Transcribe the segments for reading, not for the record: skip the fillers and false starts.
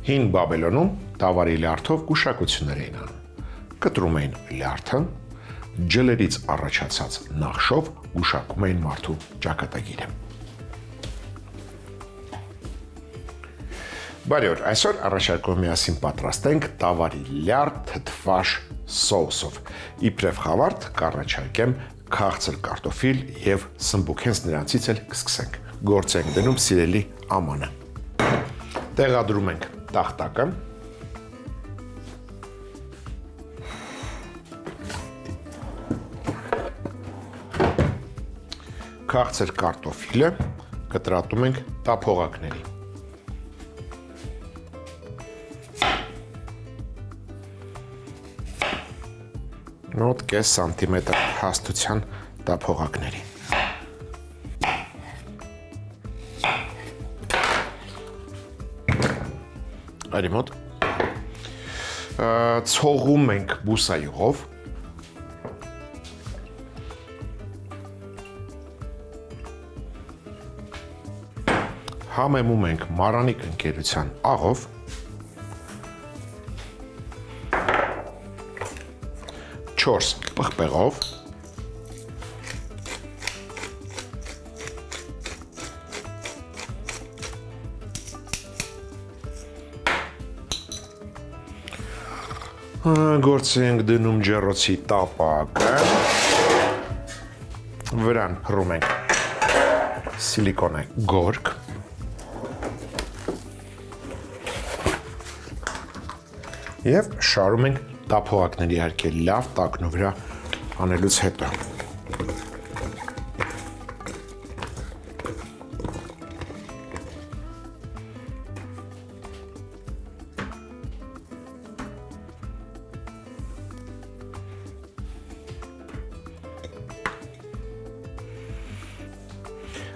Հին Բաբելոնում տավարի լյարդով գուշակություններ էին անում։ Կտրում էին լյարդը, ջլերից առաջացած նախշով գուշակում էին մարդու ճակատագիրը։ Բարի օր, այսօր առաջարկում միասին պատրաստենք տավարի լյարդ թթվաշ սոուսով։ Իբրև խավարդ կառաջարկեմ քաղցր կարտոֆիլ եւ սմբուկ, հենց նրանցից էլ կսկսենք։ Գործ ենք դնում սիրելի ամանը։ Տեղադրում ենք տախտակը։ Քաղցր կարտոֆիլը կտրատում ենք տափողակների։ Մոտ կես սանտիմետր հաստության տափողակների։ Արի մոտ ցողում ենք բուսայուղով։ Համեմում ենք Մարանիկ ընկերության աղով։ Չորս պղպեղով, գործի ենք դնում ջեռոցի տապակը, վրան հռում ենք սիլիկոնե գորգ, և շարում ենք տափողակների հարկել լավ տակնու վրա անելուց հետո։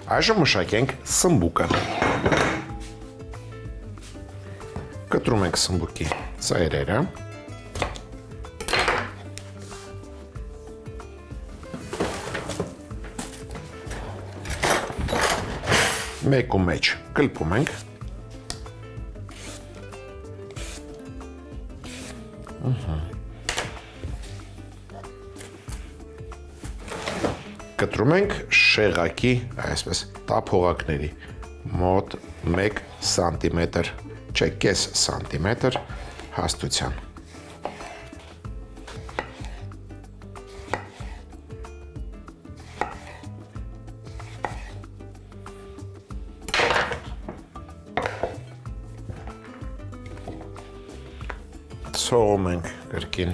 Այժմ մշակենք սմբուկը։ Կտրում ենք սմբուկի ծայրերը։ Մեկու մեջ կլպում ենք։ Կտրում ենք շեղակի, այսպես, տափողակների մոտ 1 սանտիմետր, չէ, կես սանտիմետր հաստության։ Ցողում ենք կրկին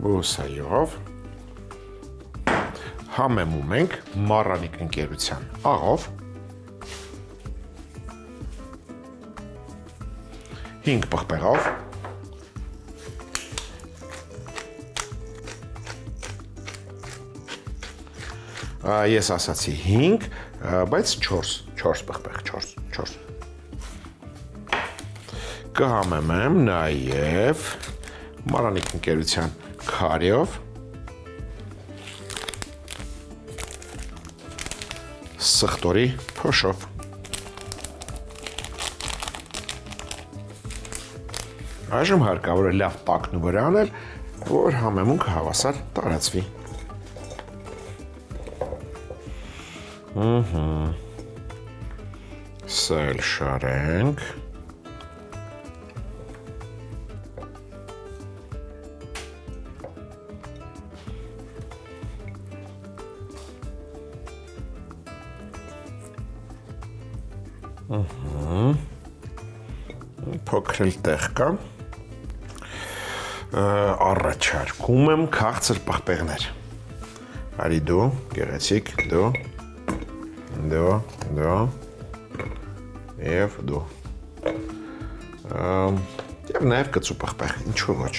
բուսայուղով, համեմում ենք Մարանիկ ընկերության աղով, 5 պղպեղով, ես ասացի 5, բայց 4 պղպեղ, 4։ Կհամեմեմ նաև Մարանիկ ընկերության քարյով, սխտորի փոշով։ Այժմ հարկավոր է լավ տակնու վրա անել, որ համեմունքը հավասար տարածվի։ Սա էլ շարենք։ Փոքրել տեղ կա, առաջարկում եմ քաղցր պղպեղներ, արի դու, գեղեցիկ, դու, և դու, և նաև կծու պղպեղ, ինչու ոչ,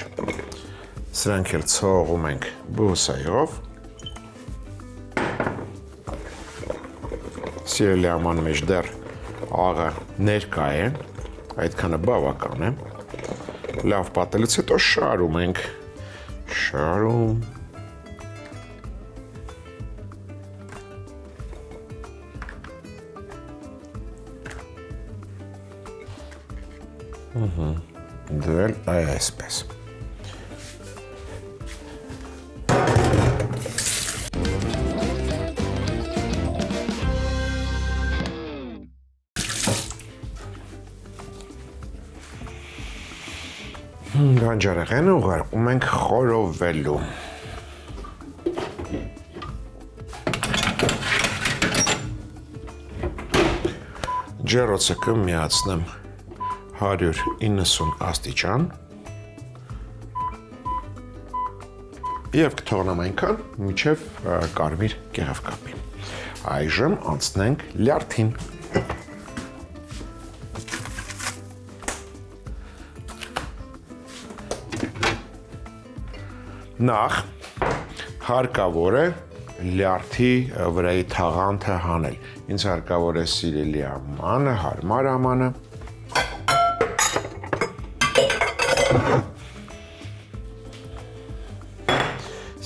սրանք էլ ցողում ենք բուսայուղով, սիրելի աման մեջ դեռ աղը ներկա է, այդքանը բավական է, լավ պատելուց հետո շարում ենք, շարում, Բանջարեղենը ուղարկում ենք խորովվելու։ Ջեռոցը կմիացնեմ 190 աստիճան և կթողնեմ այնքան, մինչև կարմիր կեղև կապի։ Այժմ անցնենք լյարդին։ Նախ հարկավոր է լյարդի վրայի թաղանթը հանել։ Ինձ հարկավոր է սիրելի ամանը, հարմար ամանը։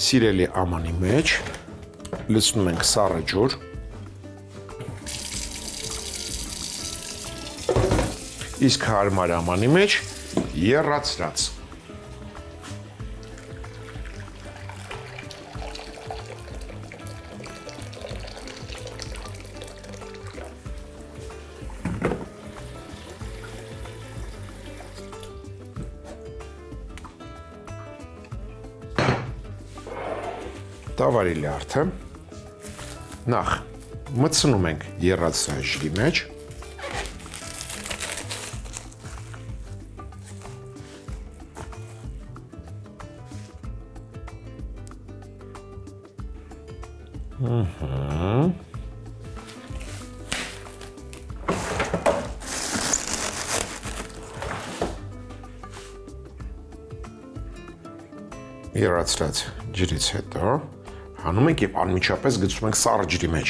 Սիրելի ամանի մեջ լցնում ենք սառը ջուր։ Իսկ հարմար ամանի մեջ եռացրած։ Տավարի լյարդը նախ մտցնում ենք եռացրած ջրի մեջ, եռացրած ջրից հետո հանում ենք և անմիջապես գցում ենք սառը ջրի մեջ։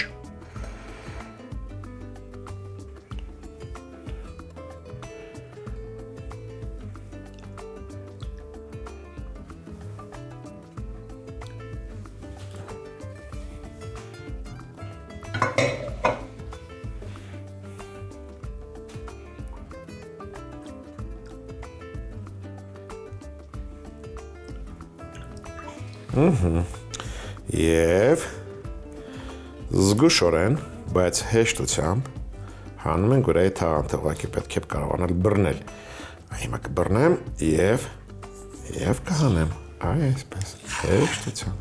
Եվ զգուշորեն, բայց հեշտությամբ հանում ենք վրայի թաղանթը, ուղղակի պետք է կարողանալ բռնել։ Հիմա կբռնեմ և կհանեմ, այսպես, հեշտությամբ։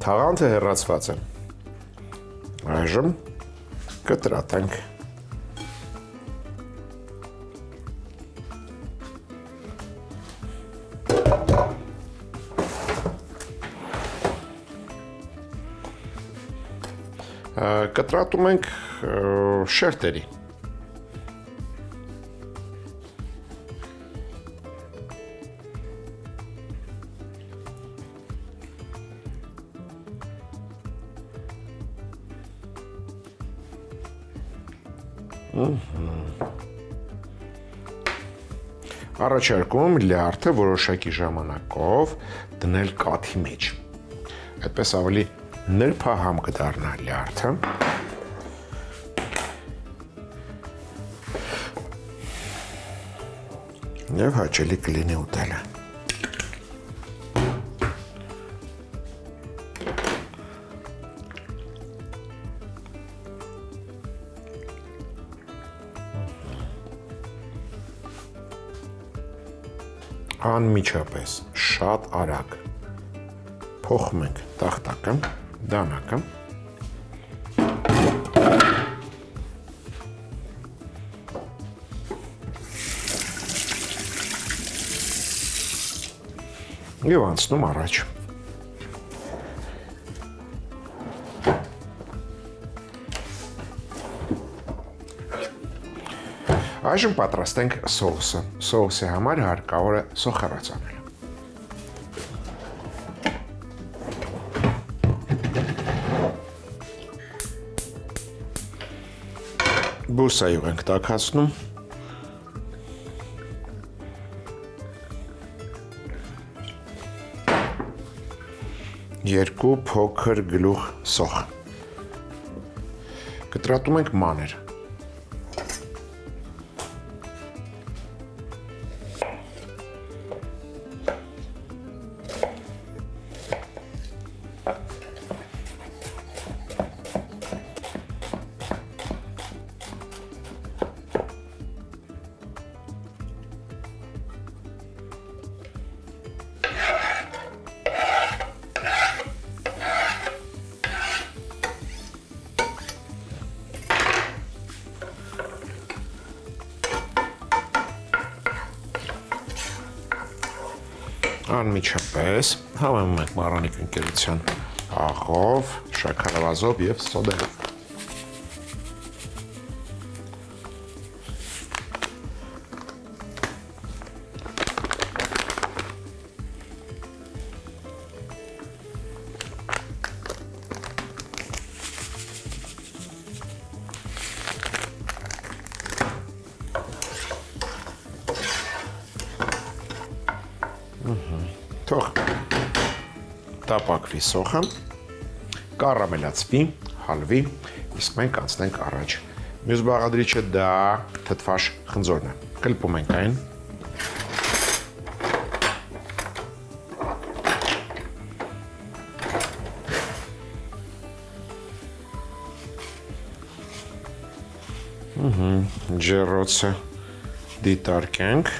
Թաղանթը հեռացված է։ Այժմ կտրատենք։ Կտրատում ենք շերտերի։ Առաջարկում լյարդը որոշակի ժամանակով դնել կաթի մեջ։ Այդպես ավելի նրբահամ կդառնա լյարդը։ Եվ հաճելի կլինի ուտելը։ Անմիջապես, շատ արագ փոխում ենք տախտակը, դանակը։ Եվ անցնում առաջ։ Այժմ պատրաստենք սոուսը։ Սոուսի համար հարկավոր է սոխառաց անել։ Բուսայուղ ենք տաքացնում։ Երկու փոքր գլուխ սոխ։ Կտրատում ենք մանր։ Անմիջապես հավանում ենք մառանիկ ընկերության աղով, շաքարավազով և սոդայով։ Թող տապակվի սոխը, կառամելացվի, հալվի, իսկ մենք անցնենք առաջ։ Մյուս բաղադրիչը դա թթվաշ խնձորն է։ Կլպում ենք այն։ Ջեռոցը դիտարկենք։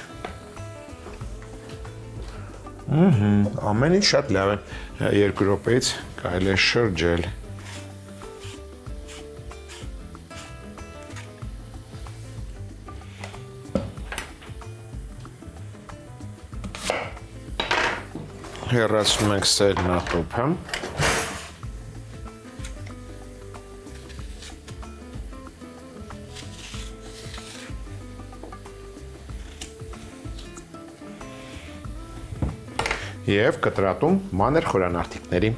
Ամեն ինչ շատ լավ է, 2 րոպեից կարելի է շրջել։ Հեռացնում ենք սերնատոփը։ Եվ կտրատում մանր խորանարդիկների։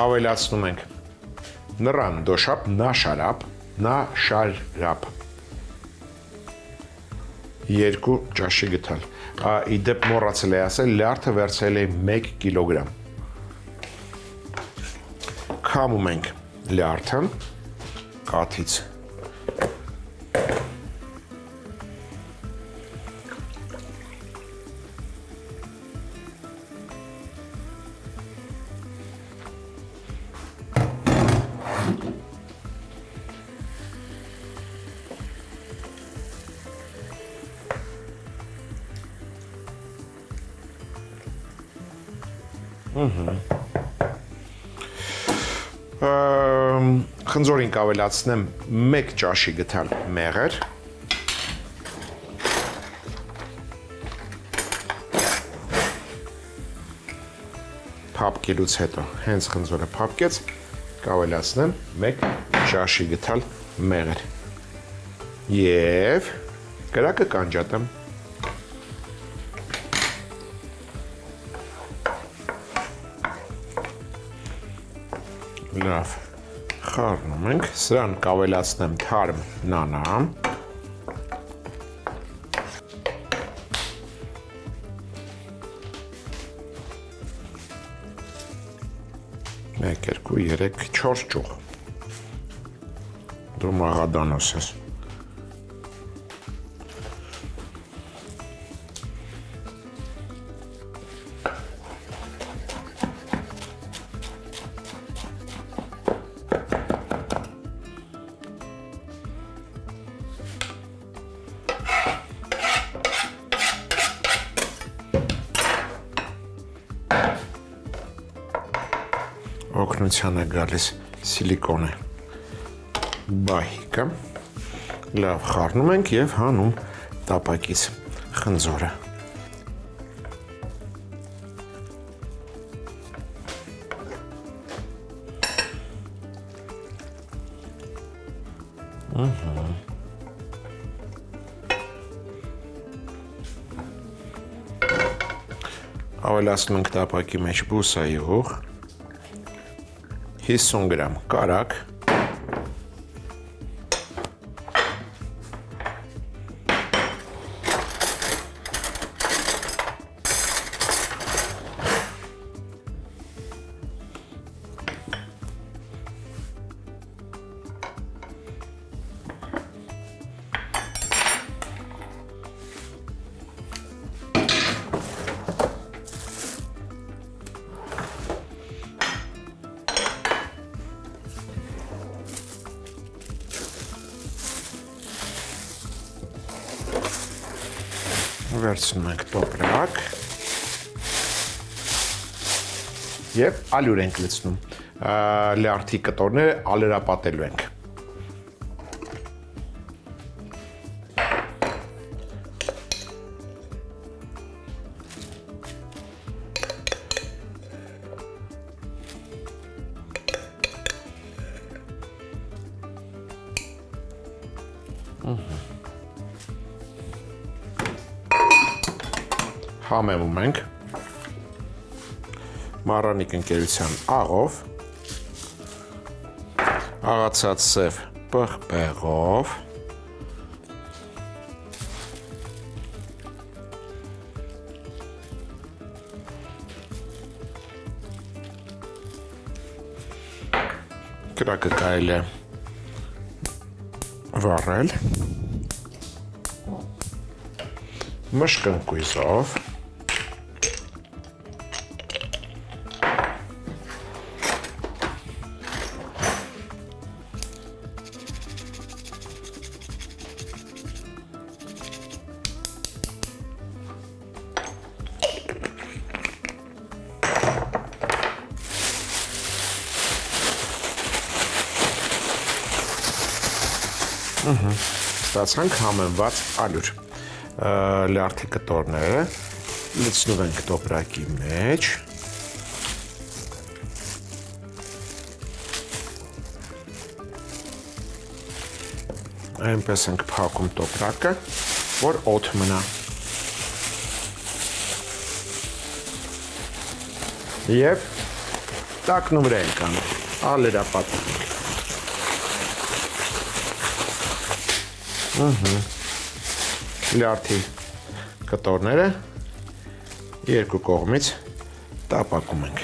Ավելացնում ենք նռան դոշապ, նաշարապ, 2 ճաշի գթալ։ Իդեպ մոռացել էի ասել, լյարդը վերցրել էի 1 կիլոգրամ։ Քամում ենք լյարդը կաթից։ Խնձորին կավելացնեմ 1 ճաշի գթալ մեղր։ Փափկելուց հետո, հենց խնձորը փափկեց, կավելացնեմ 1 ճաշի գթալ մեղր։ Եվ կրակը կանջատեմ։ Լավ, խառնում ենք, սրան կավելացնեմ թարմ նանա, մեկ, երկու, երեք, 4 ճուղ, դու մաղադանոս ես։ Օգնության է գալիս սիլիկոնը բահիկը, լավ խառնում ենք և հանում տապակից խնձորը։ Ավելացնում ենք տապակի մեջ բուսայուղ, 50 գրամ կարակ, վերցնում ենք տոպրակ եւ ալյուր ենք լցնում։ Լյարդի կտորները ալերապատելու ենք։ Համեմում ենք մառանիկ ընկերության աղով, աղացած սև պղպեղով, կրակը կարելի է վառել, մշկընկույզով, ստացանք համեմված ալյուր։ Լյարդի կտորները լցնում ենք տոպրակի մեջ։ Այնպես ենք փակում տոպրակը, որ օդ մնա։ Եվ տակն վրա ենք անում, ալերապատում ենք։ Լյարդի կտորները երկու կողմից տապակում ենք։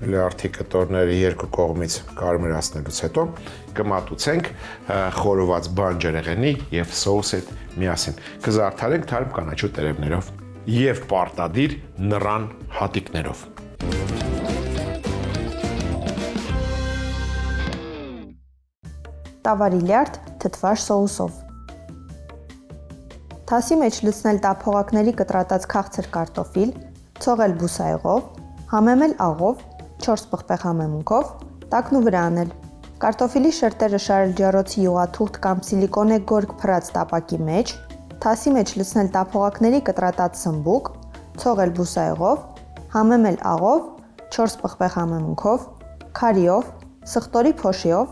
Լյարդի կտորները երկու կողմից կարմրացնելուց հետո կմատուցենք խորոված բանջարեղենի եւ սոուսի հետ միասին։ Կզարդարենք թարմ կանաչու տերևներով եւ պարտադիր նռան հատիկներով։ Տավարի լյարդ թթվաշ սոուսով։ Թասի մեջ լցնել տափողակների կտրատած քաղցր կարտոֆիլ, ցողել բուսայղով, համեմել աղով, 4 պղպեղ համեմունքով, տակն ու վրա անել։ Կարտոֆիլի շերտերը շարել ջեռոցի յուղաթուղթ կամ սիլիկոնե գորգ փռած տապակի մեջ, թասի մեջ լցնել տափողակների կտրատած սմբուկ, ցողել բուսայղով, համեմել աղով, 4 պղպեղ համեմունքով, քարիով, սխտորի փոշիով,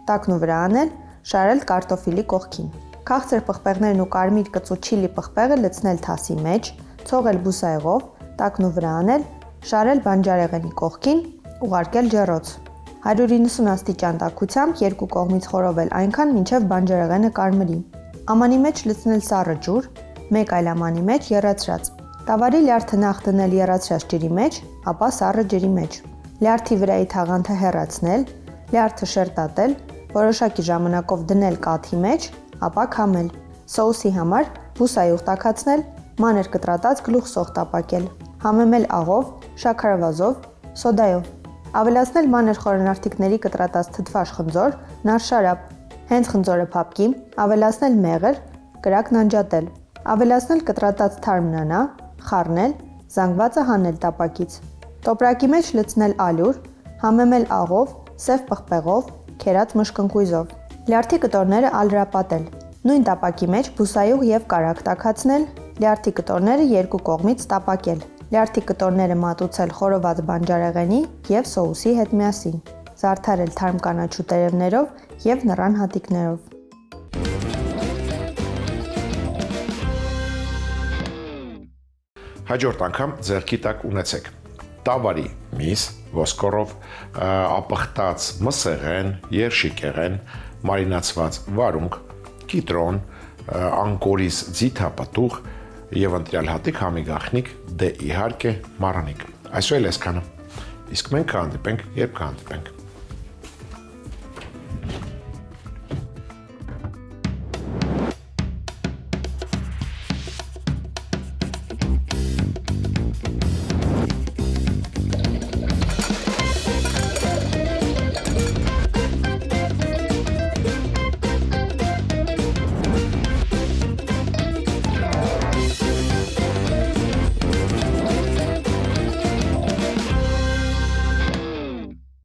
տակն ու վրա անել, շարել կարտոֆիլի կողքին։ Քաղցր պղպեղներն ու կարմիր կծու չիլի պղպեղը լցնել թասի մեջ, ցողել բուսայղով, տակն ու վրա անել, շարել բանջարեղենի կողքին, ուղարկել ջեռոց։ 190 աստիճան տաքությամբ երկու կողմից խորովել այնքան, մինչև բանջարեղենը կարմրի։ Ամանի մեջ լցնել սառը ջուր, մեկ այլ ամանի մեջ եռացրած։ Տավարի լյարդը նախ դնել եռացրած ջրի մեջ, ապա սառը ջրի մեջ։ Լյարդի վրայի թաղանթը հեռացնել, լյարդը շերտատել, որոշակի ժամանակով դնել կաթի մեջ, ապա քամել։ Սոուսի համար բուսայուղ տաքացնել, մանր կտրատած գլուխ սող տապակել։ Համեմել աղով, շաքարավազով, սոդայով։ Ավելացնել մանր խորանարդիկների կտրատած թթվաշ խնձոր, նարշարապ։ Հենց խնձորը փափկի, ավելացնել մեղր, կրակն անջատել։ Ավելացնել կտրատած թարմ նանա, խառնել, զանգվածը հանել տապակից։ Տոպրակի մեջ լցնել ալյուր, համեմել աղով, սև պղպեղով, քերած մշկընկույզով։ Լյարդի կտորները ալրապատել։ Նույն տապակի մեջ բուսայուղ եւ կարագ տաքացնել, լյարդի կտորները երկու կողմից տապակել։ Լյարդի կտորները մատուցել խորոված բանջարեղենի եւ սոուսի հետ միասին։ Զարդարել թարմ կանաչու տերևներով եւ նռան հատիկներով։ Հաջորդ անգամ ձեռքի տակ ունեցեք տավարի միս, ոսկորով ապխտած մսեղեն, երշիկեղեն, մարինացված վարունգ, կիտրոն, անկորիզ ձիթապտուղ եւ ընտրյալ հատիկ համի գաղտնիք, դե իհարկե մառանիկ։ Այսօր էլ այսքանը։ Իսկ մենք կհանդիպենք, երբ կհանդիպենք։